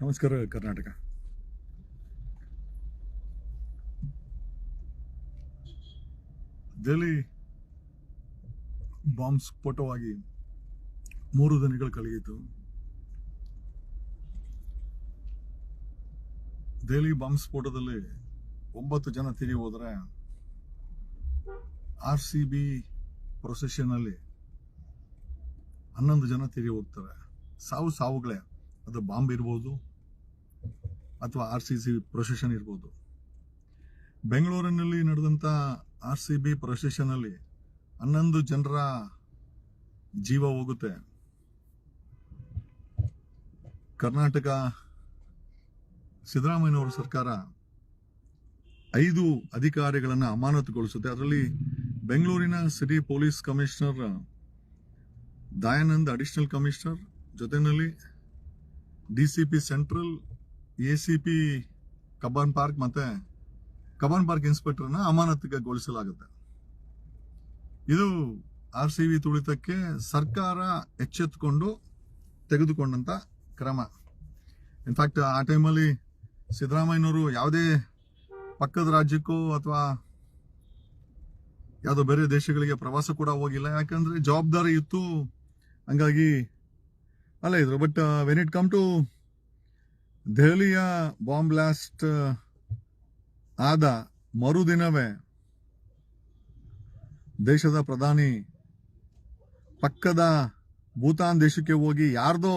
ನಮಸ್ಕಾರ ಕರ್ನಾಟಕ. ದೆಹಲಿ ಬಾಂಬ್ ಸ್ಫೋಟವಾಗಿ 3 ದಿನಗಳು ಕಳೆಯಿತು. ದೆಹಲಿ ಬಾಂಬ್ ಸ್ಫೋಟದಲ್ಲಿ 9 ಜನ ತೀರಿ ಹೋದರೆ RCB ಪ್ರೊಸೆಷನ್ ಅಲ್ಲಿ 11 ಜನ ತೀರಿ ಹೋಗ್ತಾರೆ. ಸಾವುಗಳೇ, ಅದು ಬಾಂಬ್ ಇರ್ಬೋದು ಅಥವಾ RCB ಪ್ರೊಸೆಷನ್ ಇರ್ಬೋದು. ಬೆಂಗಳೂರಿನಲ್ಲಿ ನಡೆದಂತ RCB ಪ್ರೊಸೆಷನ್ ಅಲ್ಲಿ 11 ಜನರ ಜೀವ ಹೋಗುತ್ತೆ. ಕರ್ನಾಟಕ ಸಿದ್ದರಾಮಯ್ಯನವರ ಸರ್ಕಾರ 5 ಅಧಿಕಾರಿಗಳನ್ನ ಅಮಾನತುಗೊಳಿಸುತ್ತೆ. ಅದರಲ್ಲಿ ಬೆಂಗಳೂರಿನ city police commissioner Dayanand additional commissioner, ಜೊತೆಯಲ್ಲಿ DCP central, ACP Cubbon park ಮತ್ತೆ ಕಬ್ಬನ್ ಪಾರ್ಕ್ ಇನ್ಸ್ಪೆಕ್ಟರ್ನ ಅಮಾನತುಗೊಳಿಸಲಾಗುತ್ತೆ. ಇದು RCB ತುಳಿತಕ್ಕೆ ಸರ್ಕಾರ ಎಚ್ಚೆತ್ತುಕೊಂಡು ತೆಗೆದುಕೊಂಡಂತ ಕ್ರಮ. ಇನ್ಫ್ಯಾಕ್ಟ್ ಆ ಟೈಮಲ್ಲಿ ಸಿದ್ದರಾಮಯ್ಯನವರು ಯಾವುದೇ ಪಕ್ಕದ ರಾಜ್ಯಕ್ಕೂ ಅಥವಾ ಯಾವುದೋ ಬೇರೆ ದೇಶಗಳಿಗೆ ಪ್ರವಾಸ ಕೂಡ ಹೋಗಿಲ್ಲ. ಯಾಕಂದ್ರೆ ಜವಾಬ್ದಾರಿ ಇತ್ತು, ಹಂಗಾಗಿ ಅಲ್ಲ ಇದ್ರು. But when it come to ದೆಹಲಿಯ ಬಾಂಬ್ ಬ್ಲಾಸ್ಟ್ ಆದ ಮರುದಿನವೇ ದೇಶದ ಪ್ರಧಾನಿ ಪಕ್ಕದ ಭೂತಾನ್ ದೇಶಕ್ಕೆ ಹೋಗಿ ಯಾರ್ದೋ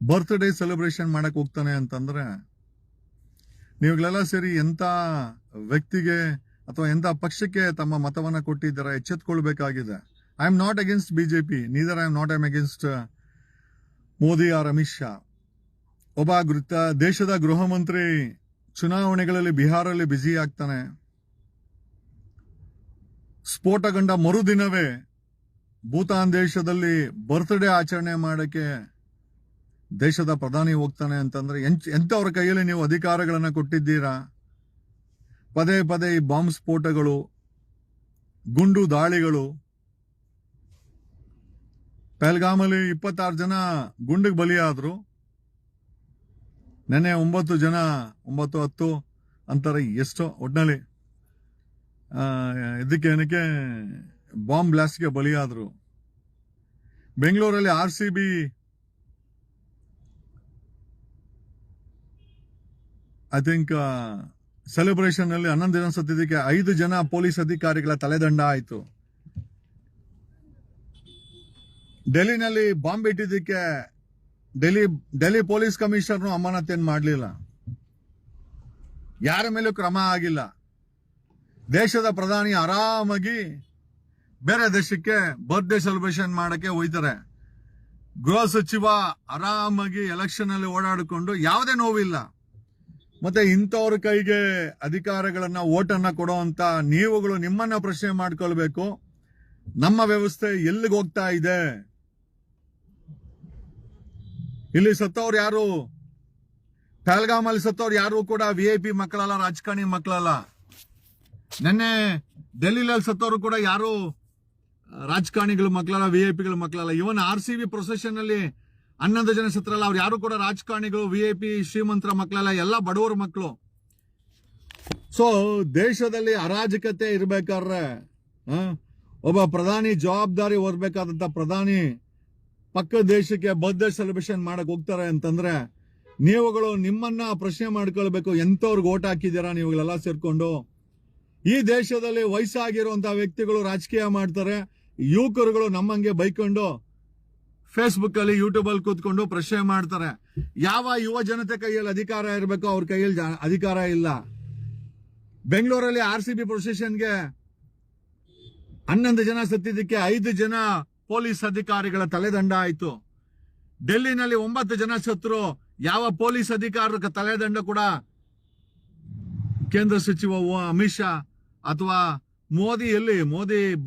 ಬರ್ತ್ಡೇ ಸೆಲೆಬ್ರೇಷನ್ ಮಾಡಕ್ ಹೋಗ್ತಾನೆ ಅಂತಂದ್ರೆ ನೀವುಗಳೆಲ್ಲ ಸೇರಿ ಎಂತ ವ್ಯಕ್ತಿಗೆ ಅಥವಾ ಎಂತ ಪಕ್ಷಕ್ಕೆ ತಮ್ಮ ಮತವನ್ನ ಕೊಟ್ಟಿದ್ದೀರಾ ಎಚ್ಚೆತ್ಕೊಳ್ಬೇಕಾಗಿದೆ. I am not against BJP, neither I am not against Modi or Amit Shah. ಒಬ್ಬ ದೇಶದ ಗೃಹ ಮಂತ್ರಿ ಚುನಾವಣೆಗಳಲ್ಲಿ ಬಿಹಾರಲ್ಲಿ ಬ್ಯುಸಿ ಆಗ್ತಾನೆ. ಸ್ಫೋಟಗೊಂಡ ಮರುದಿನವೇ ಭೂತಾನ್ ದೇಶದಲ್ಲಿ ಬರ್ತ್ಡೇ ಆಚರಣೆ ಮಾಡಕ್ಕೆ ದೇಶದ ಪ್ರಧಾನಿ ಹೋಗ್ತಾನೆ ಅಂತಂದ್ರೆ ಎಂತವ್ರ ಕೈಯಲ್ಲಿ ನೀವು ಅಧಿಕಾರಗಳನ್ನ ಕೊಟ್ಟಿದ್ದೀರಾ? ಪದೇ ಪದೇ ಈ ಬಾಂಬ್ ಸ್ಫೋಟಗಳು, ಗುಂಡು ದಾಳಿಗಳು. ಪಹಲ್ಗಾಮಲ್ಲಿ 26 ಜನ ಗುಂಡಿಗೆ ಬಲಿಯಾದ್ರು. ನೆನ್ನೆ 9 ಜನ 9-10 ಅಂತಾರೆ ಎಷ್ಟೋ ಒಟ್ನಲ್ಲಿ ಏನಕ್ಕೆ ಬಾಂಬ್ ಬ್ಲಾಸ್ಟ್ಗೆ ಬಲಿಯಾದ್ರು. ಬೆಂಗಳೂರಲ್ಲಿ RCB ಐ ಥಿಂಕ್ ಸೆಲೆಬ್ರೇಷನ್ ಅಲ್ಲಿ 11 ಜನ ಸತ್ತಿದ್ದಕ್ಕೆ 5 ಜನ ಪೊಲೀಸ್ ಅಧಿಕಾರಿಗಳ ತಲೆದಂಡ ಆಯಿತು. ಡೆಲ್ಲಿನಲ್ಲಿ ಬಾಂಬ್ ಇಟ್ಟಿದ್ದಕ್ಕೆ ಡೆಲ್ಲಿ ಪೊಲೀಸ್ ಕಮಿಷನರ್ ಅಮಾನತೇನು ಮಾಡಲಿಲ್ಲ. ಯಾರ ಮೇಲೂ ಕ್ರಮ ಆಗಿಲ್ಲ. ದೇಶದ ಪ್ರಧಾನಿ ಆರಾಮಾಗಿ ಬೇರೆ ದೇಶಕ್ಕೆ ಬರ್ತ್ಡೇ ಸೆಲೆಬ್ರೇಷನ್ ಮಾಡಕ್ಕೆ ಹೋಯ್ತಾರೆ. ಗೃಹ ಸಚಿವ ಆರಾಮಾಗಿ ಎಲೆಕ್ಷನ್ ಅಲ್ಲಿ ಓಡಾಡಿಕೊಂಡು ಯಾವುದೇ ನೋವಿಲ್ಲ. ಮತ್ತೆ ಇಂಥವ್ರ ಕೈಗೆ ಅಧಿಕಾರಗಳನ್ನ ಓಟನ್ನ ಕೊಡುವಂತ ನೀವುಗಳು ನಿಮ್ಮನ್ನ ಪ್ರಶ್ನೆ ಮಾಡ್ಕೊಳ್ಬೇಕು. ನಮ್ಮ ವ್ಯವಸ್ಥೆ ಎಲ್ಲಿಗೆ ಹೋಗ್ತಾ ಇದೆ? ಇಲ್ಲಿ ಸತ್ತವ್ರು ಯಾರು? ಪಹಲ್ಗಾಮಲ್ಲಿ ಸತ್ತವ್ರು ಯಾರು ಕೂಡ VIP ಮಕ್ಕಳಲ್ಲ, ರಾಜಕಾರಣಿ ಮಕ್ಕಳಲ್ಲ. ನೆನ್ನೆ ಡೆಲ್ಲಿನಲ್ಲಿ ಸತ್ತವರು ಕೂಡ ಯಾರು ರಾಜಕಾರಣಿಗಳ ಮಕ್ಕಳಲ್ಲ, VIPಗಳ ಮಕ್ಕಳಲ್ಲ. ಇವನ್ RCB ಪ್ರೊಸೆಷನ್ ಅಲ್ಲಿ 11 ಜನ ಸತ್ರಲ್ಲ, ಅವ್ರು ಯಾರು ಕೂಡ ರಾಜಕಾರಣಿಗಳು, VIP ಶ್ರೀಮಂತರ ಮಕ್ಕಳಲ್ಲ, ಎಲ್ಲ ಬಡವರ ಮಕ್ಕಳು. ಸೊ ದೇಶದಲ್ಲಿ ಅರಾಜಕತೆ ಇರ್ಬೇಕಾದ್ರೆ ಒಬ್ಬ ಪ್ರಧಾನಿ ಜವಾಬ್ದಾರಿ ಹೊರಬೇಕಾದಂತ ಪ್ರಧಾನಿ ಪಕ್ಕ ದೇಶಕ್ಕೆ ಬರ್ತ್ಡೇ ಸೆಲೆಬ್ರೇಷನ್ ಮಾಡಕ್ ಹೋಗ್ತಾರೆ ಅಂತಂದ್ರೆ ನೀವುಗಳು ನಿಮ್ಮನ್ನ ಪ್ರಶ್ನೆ ಮಾಡ್ಕೊಳ್ಬೇಕು. ಎಂತವ್ರಿಗೆ ಓಟ್ ಹಾಕಿದ್ದೀರಾ ನೀವುಗಳೆಲ್ಲ ಸೇರ್ಕೊಂಡು? ಈ ದೇಶದಲ್ಲಿ ವಯಸ್ಸಾಗಿರುವಂತಹ ವ್ಯಕ್ತಿಗಳು ರಾಜಕೀಯ ಮಾಡ್ತಾರೆ. ಯುವಕರುಗಳು ನಮ್ಮಂಗೆ ಬೈಕೊಂಡು ಫೇಸ್ಬುಕ್ ಅಲ್ಲಿ, ಯೂಟ್ಯೂಬ್ ಅಲ್ಲಿ ಕೂತ್ಕೊಂಡು ಪ್ರಶ್ನೆ ಮಾಡ್ತಾರೆ. ಯಾವ ಯುವ ಜನತೆ ಕೈಯಲ್ಲಿ ಅಧಿಕಾರ ಇರಬೇಕು, ಅವ್ರ ಕೈಯಲ್ಲಿ ಅಧಿಕಾರ ಇಲ್ಲ. ಬೆಂಗಳೂರಲ್ಲಿ RCB ಪ್ರೊಸೆಷನ್ಗೆ 11 ಜನ ಸತ್ತಿದ್ದಕ್ಕೆ 5 ಜನ ಪೊಲೀಸ್ ಅಧಿಕಾರಿಗಳ ತಲೆದಂಡ ಆಯ್ತು. ಡೆಲ್ಲಿನಲ್ಲಿ 9 ಜನ ಸತ್ರು. ಯಾವ ಪೊಲೀಸ್ ಅಧಿಕಾರಕ್ಕೆ ತಲೆದಂಡ ಕೂಡ ಕೇಂದ್ರ ಸಚಿವ ಅಮಿತ್ ಶಾ ಅಥವಾ ಮೋದಿ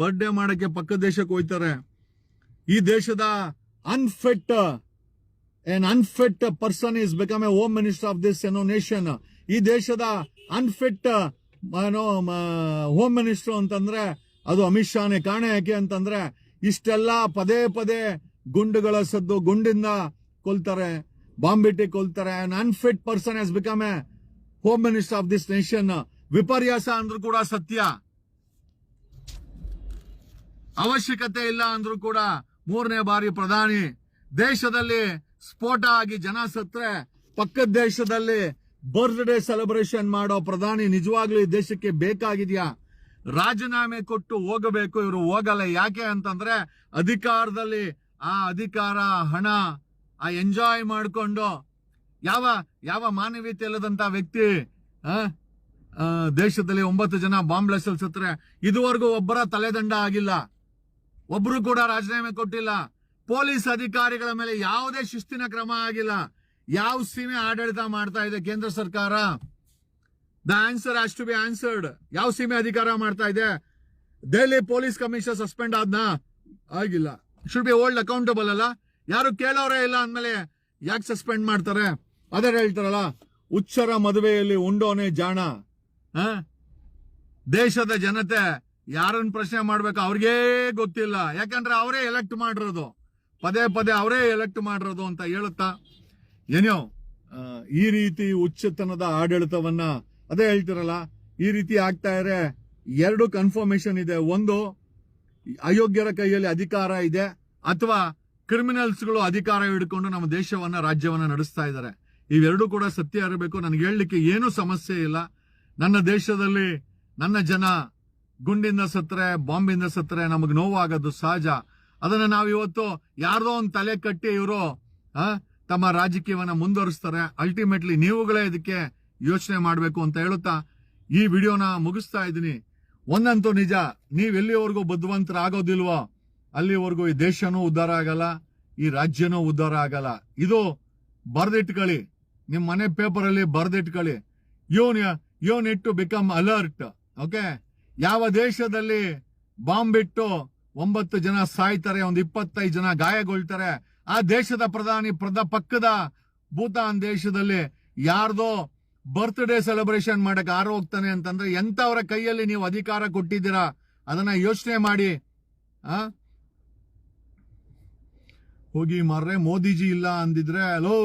ಬರ್ತ್ಡೇ ಮಾಡಕ್ಕೆ ಪಕ್ಕ ದೇಶಕ್ಕೆ ಹೋಯ್ತಾರೆ. ಈ ದೇಶದ unfit person is become a home minister of this nation. ಈ ದೇಶದ ಅನ್ಫಿಟ್ ಹೋಮ್ ಮಿನಿಸ್ಟರ್ ಅಂತಂದ್ರೆ ಅದು ಅಮಿತ್ ಶಾನೇ. ಕಾರಣ ಯಾಕೆ ಅಂತಂದ್ರೆ ಇಷ್ಟೆಲ್ಲ ಪದೇ ಪದೇ ಗುಂಡುಗಳ ಸದ್ದು, ಗುಂಡಿಂದ ಕೊಲ್ತಾರೆ, ಬಾಂಬ್ ಇಟ್ಟಿ ಕೊಲ್ತಾರೆ. An unfit person has become a home minister of this nation. ವಿಪರ್ಯಾಸ ಅಂದ್ರೂ ಕೂಡ ಸತ್ಯ. ಅವಶ್ಯಕತೆ ಇಲ್ಲ ಅಂದ್ರೂ ಕೂಡ 3ನೇ ಬಾರಿ ಪ್ರಧಾನಿ. ದೇಶದಲ್ಲಿ ಸ್ಫೋಟ ಆಗಿ ಜನ ಸತ್ರೆ ಪಕ್ಕದ ದೇಶದಲ್ಲಿ ಬರ್ತ್ಡೇ ಸೆಲೆಬ್ರೇಷನ್ ಮಾಡೋ ಪ್ರಧಾನಿ ನಿಜವಾಗ್ಲೂ ಈ ದೇಶಕ್ಕೆ ಬೇಕಾಗಿದ್ಯಾ? ರಾಜೀನಾಮೆ ಕೊಟ್ಟು ಹೋಗಬೇಕು. ಇವರು ಹೋಗಲ್ಲ. ಯಾಕೆ ಅಂತಂದ್ರೆ ಅಧಿಕಾರದಲ್ಲಿ ಆ ಅಧಿಕಾರ, ಹಣ, ಆ ಎಂಜಾಯ್ ಮಾಡಿಕೊಂಡು ಯಾವ ಮಾನವೀಯತೆ ಇಲ್ಲದಂತ ವ್ಯಕ್ತಿ ದೇಶದಲ್ಲಿ 9 ಜನ ಬಾಂಬ್ ಬ್ಲಾಸ್ಟ್ ಅಲ್ಲಿ ಸತ್ರೆ ಇದುವರೆಗೂ ಒಬ್ಬರ ತಲೆದಂಡ ಆಗಿಲ್ಲ. ಒಬ್ರು ಕೂಡ ರಾಜೀನಾಮೆ ಕೊಟ್ಟಿಲ್ಲ. ಪೊಲೀಸ್ ಅಧಿಕಾರಿಗಳ ಮೇಲೆ ಯಾವುದೇ ಶಿಸ್ತಿನ ಕ್ರಮ ಆಗಿಲ್ಲ. ಯಾವ ಸೀಮೆ ಆಡಳಿತ ಮಾಡ್ತಾ ಇದೆ ಕೇಂದ್ರ ಸರ್ಕಾರ? The answer has to be answered. ಯಾವ ಸೀಮೆ ಅಧಿಕಾರ ಮಾಡ್ತಾ ಇದೆ? ದೆಹಲಿ ಪೊಲೀಸ್ ಕಮಿಷನರ್ ಸಸ್ಪೆಂಡ್ ಆದ್ನಾ? ಆಗಿಲ್ಲ. ಶುಡ್ ಬಿ ಹೋಲ್ಡ್ ಅಕೌಂಟಬಲ್ ಅಲ್ಲ? ಯಾರು ಕೇಳೋರೇ ಇಲ್ಲ ಅಂದ್ಮೇಲೆ ಯಾಕೆ ಸಸ್ಪೆಂಡ್ ಮಾಡ್ತಾರೆ? ಅದೇ ಹೇಳ್ತಾರಲ್ಲ, ಹುಚ್ಚರ ಮದುವೆಯಲ್ಲಿ ಉಂಡೋನೆ ಜಾಣ. ದೇಶದ ಜನತೆ ಯಾರನ್ನ ಪ್ರಶ್ನೆ ಮಾಡ್ಬೇಕು ಅವ್ರಿಗೇ ಗೊತ್ತಿಲ್ಲ. ಯಾಕಂದ್ರೆ ಅವರೇ ಎಲೆಕ್ಟ್ ಮಾಡಿರೋದು, ಪದೇ ಅವರೇ ಎಲೆಕ್ಟ್ ಮಾಡಿರೋದು ಅಂತ ಹೇಳುತ್ತಾ ಏನೋ ಈ ರೀತಿ ಹುಚ್ಚತನದ ಆಡಳಿತವನ್ನ, ಅದೇ ಹೇಳ್ತಿರಲ್ಲ, ಈ ರೀತಿ ಆಗ್ತಾ ಇದ್ರೆ 2 ಕನ್ಫರ್ಮೇಶನ್ ಇದೆ. ಒಂದು, ಅಯೋಗ್ಯರ ಕೈಯಲ್ಲಿ ಅಧಿಕಾರ ಇದೆ, ಅಥವಾ ಕ್ರಿಮಿನಲ್ಸ್ಗಳು ಅಧಿಕಾರ ಹಿಡ್ಕೊಂಡು ನಮ್ಮ ದೇಶವನ್ನ, ರಾಜ್ಯವನ್ನ ನಡೆಸ್ತಾ ಇದ್ದಾರೆ. ಇವೆರಡೂ ಕೂಡ ಸತ್ಯ ಇರಬೇಕು. ನನಗೆ ಹೇಳಲಿಕ್ಕೆ ಏನೂ ಸಮಸ್ಯೆ ಇಲ್ಲ. ನನ್ನ ದೇಶದಲ್ಲಿ ನನ್ನ ಜನ ಗುಂಡಿಂದ ಸತ್ರೆ, ಬಾಂಬಿಂದ ಸತ್ರೆ ನಮಗೆ ನೋವಾಗೋದು ಸಹಜ. ಅದನ್ನ ನಾವು ಇವತ್ತು ಯಾರ್ದೋ ಒಂದು ತಲೆ ಕಟ್ಟಿ ಇವರು ತಮ್ಮ ರಾಜಕೀಯವನ್ನ ಮುಂದುವರಿಸ್ತಾರೆ. ಅಲ್ಟಿಮೇಟ್ಲಿ ನೀವುಗಳೇ ಇದಕ್ಕೆ ಯೋಚನೆ ಮಾಡಬೇಕು ಅಂತ ಹೇಳುತ್ತಾ ಈ ವಿಡಿಯೋನ ಮುಗಿಸ್ತಾ ಇದ್ದೀನಿ. ಒಂದಂತೂ ನಿಜ, ನೀವ್ ಎಲ್ಲಿವರೆಗೂ ಬುದ್ಧಿವಂತರಾಗೋದಿಲ್ವೋ ಅಲ್ಲಿವರೆಗೂ ಈ ದೇಶನೂ ಉದ್ಧಾರ ಆಗಲ್ಲ, ಈ ರಾಜ್ಯನೂ ಉದ್ಧಾರ ಆಗಲ್ಲ. ಇದು ಬರ್ದಿಟ್ಕೊಳ್ಳಿ, ನಿಮ್ ಮನೆ ಪೇಪರ್ ಅಲ್ಲಿ ಬರ್ದಿಟ್ಕೊಳ್ಳಿ. You need to become alert. Okay, ಯಾವ ದೇಶದಲ್ಲಿ ಬಾಂಬ್ ಬಿಟ್ಟು 9 ಜನ ಸಾಯ್ತಾರೆ, 25 ಜನ ಗಾಯಗೊಳ್ತಾರೆ, ಆ ದೇಶದ ಪ್ರಧಾನಿ ಪಕ್ಕದ ಭೂತಾನ್ ದೇಶದಲ್ಲಿ ಯಾರ್ದೋ ಬರ್ತ್ಡೇ ಸೆಲೆಬ್ರೇಷನ್ ಮಾಡಕ್ ಹೋಗ್ತಾನೆ ಅಂತಂದ್ರೆ ಎಂತವರ ಕೈಯಲ್ಲಿ ನೀವು ಅಧಿಕಾರ ಕೊಟ್ಟಿದ್ದೀರಾ? ಅದನ್ನ ಯೋಚನೆ ಮಾಡಿ. ಹೋಗಿ ಮಾರ್ರೆ, ಮೋದಿಜಿ ಇಲ್ಲ ಅಂದಿದ್ರೆ, ಹಲೋ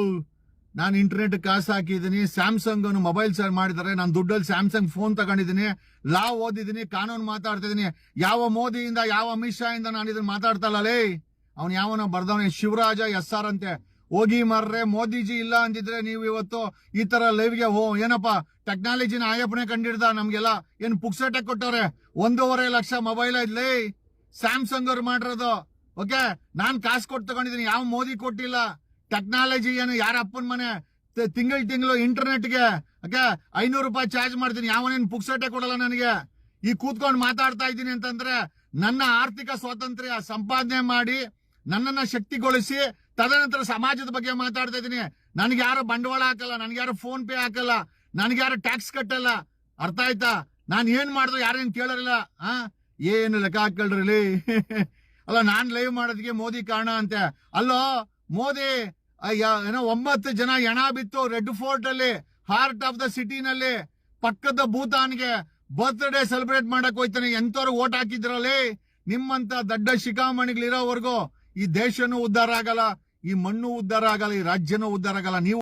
ನಾನು ಇಂಟರ್ನೆಟ್ ಕಾಸು ಹಾಕಿದ್ದೀನಿ, ಸ್ಯಾಮ್ಸಂಗ್ ಮೊಬೈಲ್ ಸೇಲ್ ಮಾಡಿದ್ದಾರೆ, ನಾನು ದುಡ್ಡಲ್ಲಿ ಸ್ಯಾಮ್ಸಂಗ್ ಫೋನ್ ತಗೊಂಡಿದ್ದೀನಿ, ಲಾ ಓದಿದ್ದೀನಿ, ಕಾನೂನು ಮಾತಾಡ್ತಿದ್ದೀನಿ. ಯಾವ ಮೋದಿಯಿಂದ, ಯಾವ ಅಮಿತ್ ಶಾ ಇಂದ ನಾನು ಇದನ್ನ ಮಾತಾಡ್ತಲ್ಲೇ? ಅವ್ನು ಯಾವನ ಬರ್ದವನೇ, ಶಿವರಾಜ SR ಅಂತೆ. ಹೋಗಿ ಮಾರ್ರೆ, ಮೋದಿಜಿ ಇಲ್ಲ ಅಂದಿದ್ರೆ ನೀವು ಇವತ್ತು ಈ ತರ ಲೈವ್ಗೆ ಏನಪ್ಪ ಟೆಕ್ನಾಲಜಿನ ಆಯಪ್ಪನೆ ಕಂಡಿಡ್ದ ನಮ್ಗೆಲ್ಲ ಏನ್ ಪುಕ್ಸಟೆ ಕೊಟ್ಟವ್ರೆ? 1.5 ಲಕ್ಷ ಮೊಬೈಲ್ ಐತ್ಲೇ, ಸ್ಯಾಮ್ಸಂಗ್ ಅವ್ರು ಮಾಡಿರೋದು. ಓಕೆ, ನಾನ್ ಕಾಸು ಕೊಟ್ಟು ತಗೊಂಡಿದ್ದೀನಿ, ಯಾವ ಮೋದಿ ಕೊಟ್ಟಿಲ್ಲ. ಟೆಕ್ನಾಲಜಿ ಏನು, ಯಾರ ಅಪ್ಪನ ಮನೆ ತಿಂಗಳು ಇಂಟರ್ನೆಟ್ಗೆ ಓಕೆ 500 ರೂಪಾಯಿ ಚಾರ್ಜ್ ಮಾಡ್ತೀನಿ, ಯಾವನೇನು ಪುಕ್ಸಟೆ ಕೊಡಲ್ಲ ನನಗೆ. ಈ ಕೂತ್ಕೊಂಡು ಮಾತಾಡ್ತಾ ಇದ್ದೀನಿ ಅಂತಂದ್ರೆ ನನ್ನ ಆರ್ಥಿಕ ಸ್ವಾತಂತ್ರ್ಯ ಸಂಪಾದನೆ ಮಾಡಿ ನನ್ನನ್ನ ಶಕ್ತಿಗೊಳಿಸಿ ತದನಂತರ ಸಮಾಜದ ಬಗ್ಗೆ ಮಾತಾಡ್ತಾ ಇದ್ದೀನಿ. ನನ್ಗೆ ಯಾರು ಬಂಡವಾಳ ಹಾಕಲ್ಲ, ನನ್ಗೆ ಯಾರು ಫೋನ್ ಪೇ ಹಾಕಲ್ಲ, ನನ್ಗೆ ಯಾರು ಟ್ಯಾಕ್ಸ್ ಕಟ್ಟಲ್ಲ. ಅರ್ಥ ಆಯ್ತಾ? ನಾನು ಏನ್ ಮಾಡಿದ್ರು ಯಾರೇನ್ ಕೇಳೋರಿಲ್ಲ. ಏನು ಲೆಕ್ಕ ಹಾಕಲ್ರಿ ಅಲ್ಲ, ನಾನ್ ಲೈವ್ ಮಾಡೋದಕ್ಕೆ ಮೋದಿ ಕಾರಣ ಅಂತೆ. ಅಲ್ಲೋ ಮೋದಿ ಏನೋ 9 ಜನ ಹೆಣ ಬಿತ್ತು ರೆಡ್ ಫೋರ್ಟ್ ಅಲ್ಲಿ, ಹಾರ್ಟ್ ಆಫ್ ದ ಸಿಟಿನಲ್ಲಿ, ಪಕ್ಕದ ಭೂತಾನ್ಗೆ ಬರ್ತ್ಡೇ ಸೆಲೆಬ್ರೇಟ್ ಮಾಡಕ್ ಹೋಯ್ತಾನೆ. ಎಂತವ್ರು ಓಟ್ ಹಾಕಿದ್ರಲ್ಲಿ? ನಿಮ್ಮಂತ ದಡ್ಡ ಶಿಖಾಮಣಿಗಳಿರೋವರೆಗೂ ಈ ದೇಶನೂ ಉದ್ಧಾರ ಆಗಲ್ಲ, ಈ ಮಣ್ಣು ಉದ್ಧಾರ ಆಗಲ್ಲ, ಈ ರಾಜ್ಯನೂ ಉದ್ಧಾರ ಆಗಲ್ಲ. ನೀವು